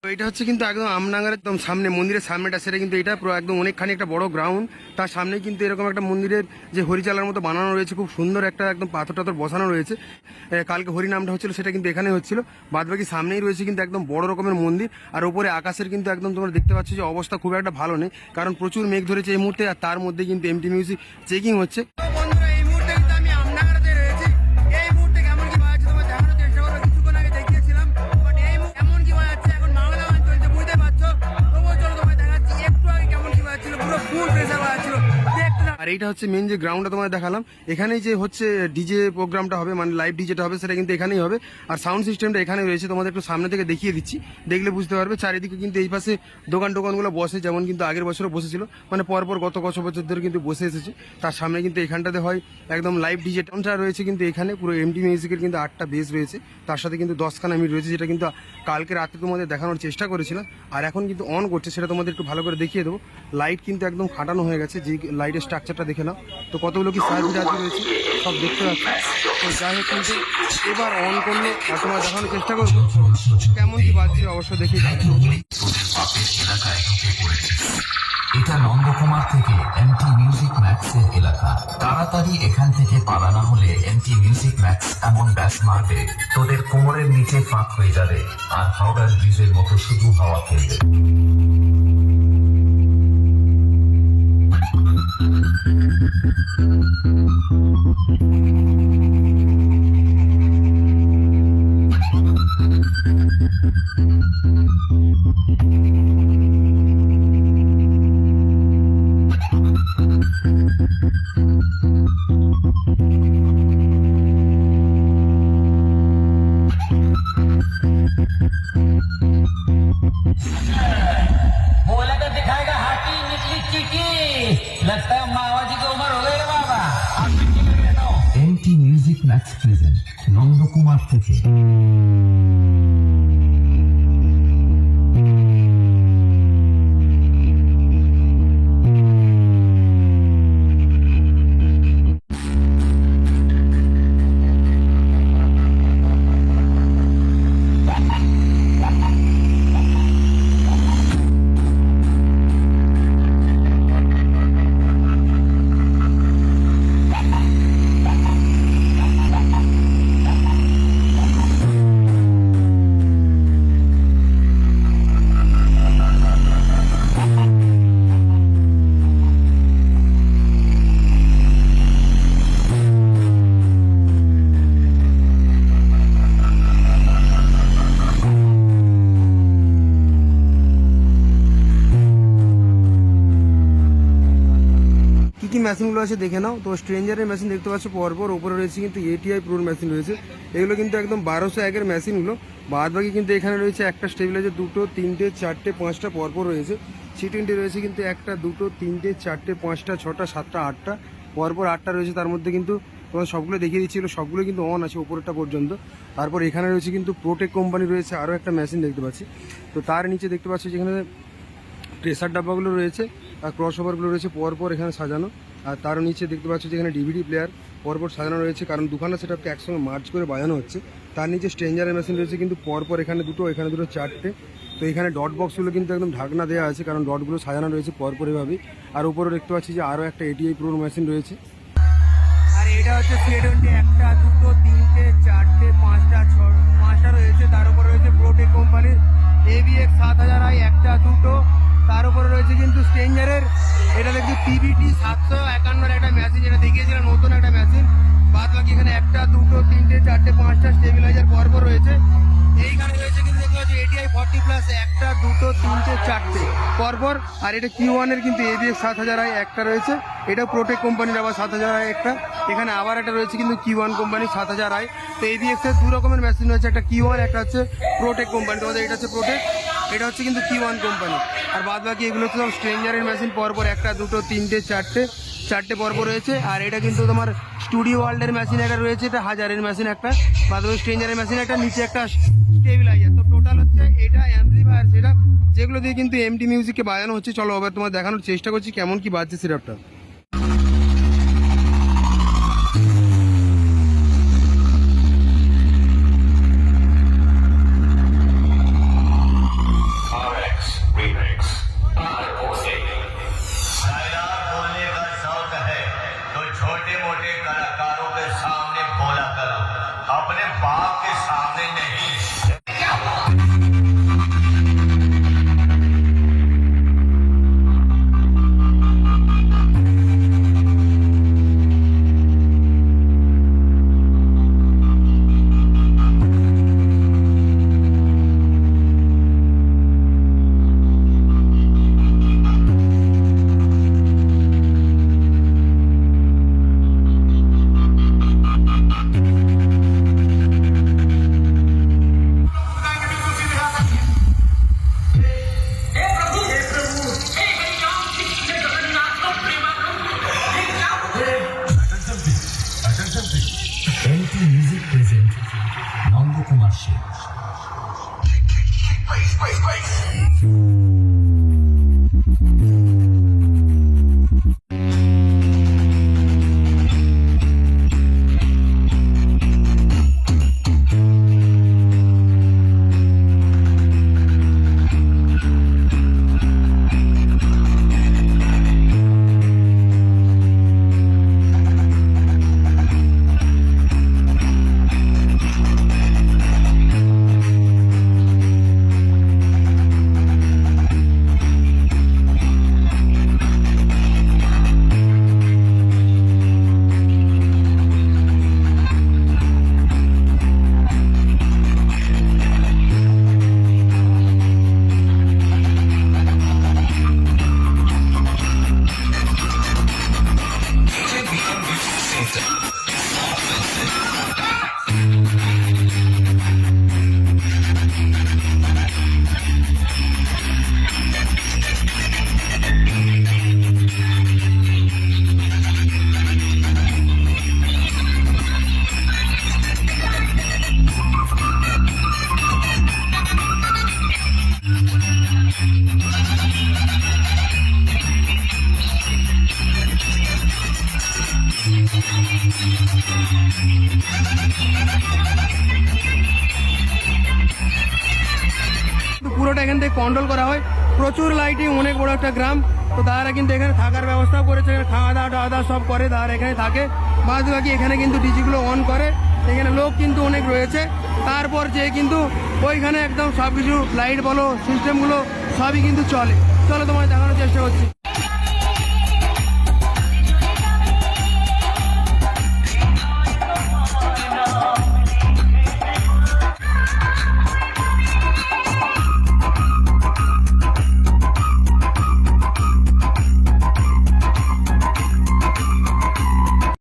তো এটা হচ্ছে কিন্তু একদম আমনাগার একদম সামনে, মন্দিরের সামনেটা, সেটা কিন্তু এটা পুরো একদম অনেকখানি একটা বড় গ্রাউন্ড। তার সামনে কিন্তু এরকম একটা মন্দিরের যে হরিচালার মতো বানানো রয়েছে, খুব সুন্দর একটা একদম পাথর টাথর বসানো রয়েছে। কালকে হরিনামটা হচ্ছিল, সেটা কিন্তু এখানে হচ্ছিল। বাদবাকি সামনেই রয়েছে কিন্তু একদম বড় রকমের মন্দির। আর ওপরে আকাশের কিন্তু একদম তোমরা দেখতে পাচ্ছ যে অবস্থা খুব একটা ভালো নেই, কারণ প্রচুর মেঘ ধরেছে এই মুহূর্তে। আর তার মধ্যে কিন্তু এমটি মিউজিক চেকিং হচ্ছে। আর এইটা হচ্ছে মেন যে গ্রাউন্ডটা তোমাদের দেখালাম, এখানেই যে হচ্ছে ডিজে প্রোগ্রামটা হবে, মানে লাইভ ডিজেটা হবে, সেটা কিন্তু এখানেই হবে। আর সাউন্ড সিস্টেমটা এখানে রয়েছে, তোমাদের একটু সামনে থেকে দেখিয়ে দিচ্ছি, দেখলে বুঝতে পারবে। চারিদিকে কিন্তু এই পাশে দোকানগুলো বসে, যেমন কিন্তু আগের বছরও বসেছিল, মানে পরপর গত কত বছর ধরে কিন্তু বসে এসেছে। তার সামনে কিন্তু এখানটাতে হয় একদম লাইভ ডিজেটা রয়েছে কিন্তু এখানে পুরো এমটি মিউজিকের কিন্তু 8টা বেস রয়েছে, তার সাথে কিন্তু 10খানা মিট রয়েছে, যেটা কিন্তু কালকে রাতে তোমাদের দেখানোর চেষ্টা করেছিলাম। আর এখন কিন্তু অন করছে, সেটা তোমাদের একটু ভালো করে দেখিয়ে দেবো। লাইট কিন্তু একদম খাটানো হয়ে গেছে, যে লাইটের স্ট্রাকচারটা দেখে নাও। তো কতগুলো কি সার্ভিস রয়েছে সব দেখতে পাচ্ছি। তো যাই হোক, কিন্তু এবার অন করলো আর তোমার দেখানোর চেষ্টা করবো কেমন কি বাজছে, অবশ্য দেখি। এটা নন্দকুমার থেকে এমটি মিউজিক ম্যাক্সের এলাকা। তাড়াতাড়ি এখান থেকে পালানো হলে এমটি মিউজিক ম্যাক্স এমন ব্যাস মারবে তোদের কোমরের নিচে ফাঁক হয়ে যাবে, আর হাওড়ার ব্রিজের মতো শুধু হাওয়া খেলবে। बोला तो दिखाएगा हाथी निकली चीटी। लगता है मावा जी की उम्र हो गई है बाबा। आप मिट्टी में रहता हो। MT Music Max present Nandakumar থেকে। কি মেশিনগুলো আছে দেখে নাও। তো স্ট্রেঞ্জারের মেশিন দেখতে পাচ্ছ পরপর, ওপরে রয়েছে কিন্তু এটিআই প্রোর মেশিন রয়েছে। এগুলো কিন্তু একদম 1201-এর মেশিনগুলো। বাদ বাকি কিন্তু এখানে রয়েছে একটা স্টেবিলাইজার, 2টো 3টে 4টে 5টা পরপর রয়েছে। C20 রয়েছে কিন্তু 1টা 2টো 3টে 4টে 5টা 6টা 7টা 8টা পরপর 8টা রয়েছে। তার মধ্যে কিন্তু তোমার সবগুলো দেখিয়ে দিচ্ছিল, সবগুলো কিন্তু অন আছে উপরেরটা পর্যন্ত। তারপর এখানে রয়েছে কিন্তু প্রোটেক কোম্পানি রয়েছে আরও একটা মেশিন দেখতে পাচ্ছি। তো তার নিচে দেখতে পাচ্ছি যেখানে প্রেসার ডাব্বাগুলো রয়েছে আর ক্রস ওভারগুলো রয়েছে পরপর এখানে সাজানো। আর তার নিচে দেখতে পাচ্ছি যেখানে ডিভিডি প্লেয়ার পরপর সাজানো রয়েছে, কারণ দুখানা সেটআপকে একসঙ্গে মার্চ করে বাজানো হচ্ছে। তার নিচে স্ট্রেঞ্জারের মেশিন রয়েছে কিন্তু পরপর, এখানে দুটো এখানে দুটো 4টে। তো এখানে ডট বক্সগুলো কিন্তু একদম ঢাকনা দেওয়া আছে, কারণ ডটগুলো সাজানো রয়েছে পরপর এভাবেই। আর উপরে দেখতে পাচ্ছি যে আরও একটা এটিআই প্রোর মেশিন রয়েছে। আর এটা হচ্ছে C20, 1টা 2টো 3টে 4টে 5টা 5টা রয়েছে। তার উপরে রয়েছে প্রোটেক কোম্পানির AVX 7000i 1টা 2টো। তার উপরে রয়েছে কিন্তু স্ট্রেঞ্জারের, এটা দেখছি PVT 751-এর একটা মেশিন, যেটা দেখিয়েছিলাম নতুন একটা মেশিন। বাদ বাকি এখানে 1টা 2টো 3টে 4টে 5টা স্টেবিলাইজার পরপর রয়েছে। এইখানে রয়েছে কিন্তু দেখতে পাচ্ছি ATI 40+, 1টা 2টো 3টে 4টে পরপর। আর এটা Q1-এর কিন্তু AVX 7000i 1টা রয়েছে, এটা প্রোটেক কোম্পানির আবার 7000i একটা। এখানে আবার একটা রয়েছে কিন্তু Q1 কোম্পানির 7000i। তো AVX-এর দু রকমের মেশিন রয়েছে, একটা Q1, একটা হচ্ছে প্রোটেক কোম্পানি। তোমাদের এটা হচ্ছে প্রোটেক, এটা হচ্ছে কিন্তু Q1 কোম্পানি। আর বাদ বাকি এগুলো হচ্ছে সব স্ট্রেঞ্জারের মেশিন পরপর, 1টা 2টো 3টে 4টে পরপর রয়েছে। আর এটা কিন্তু তোমার স্টুডিও ওয়ার্ল্ডের মেশিন একটা রয়েছে, এটা 1000-এর মেশিন একটা। বাদ বাকি স্ট্রেঞ্জারের মেশিন একটা, নিচে একটা স্টেবিলাইজার। তো টোটাল হচ্ছে এটা অ্যাম্পলিফায়ার সেটআপ, যেগুলো দিয়ে কিন্তু এমটি মিউজিককে বাজানো হচ্ছে। চলো এবার তোমার দেখানোর চেষ্টা করছি কেমন কি বাজছে সেটআপটা। তো পুরোটা এখান থেকে কন্ট্রোল করা হয়, প্রচুর লাইটিং, অনেক বড় একটা গ্রাম। তো তারা কিন্তু এখানে থাকার ব্যবস্থাও করেছে, এখানে খাওয়া দাওয়া সব করে, তারা এখানে থাকে। বাদ বাকি এখানে কিন্তু ডিজিগুলো অন করে, এখানে লোক কিন্তু অনেক রয়েছে। তারপর যে কিন্তু ওইখানে একদম সব কিছু লাইট বলো সিস্টেমগুলো সবই কিন্তু চলে। চলো তোমায় দেখানোর চেষ্টা করছি।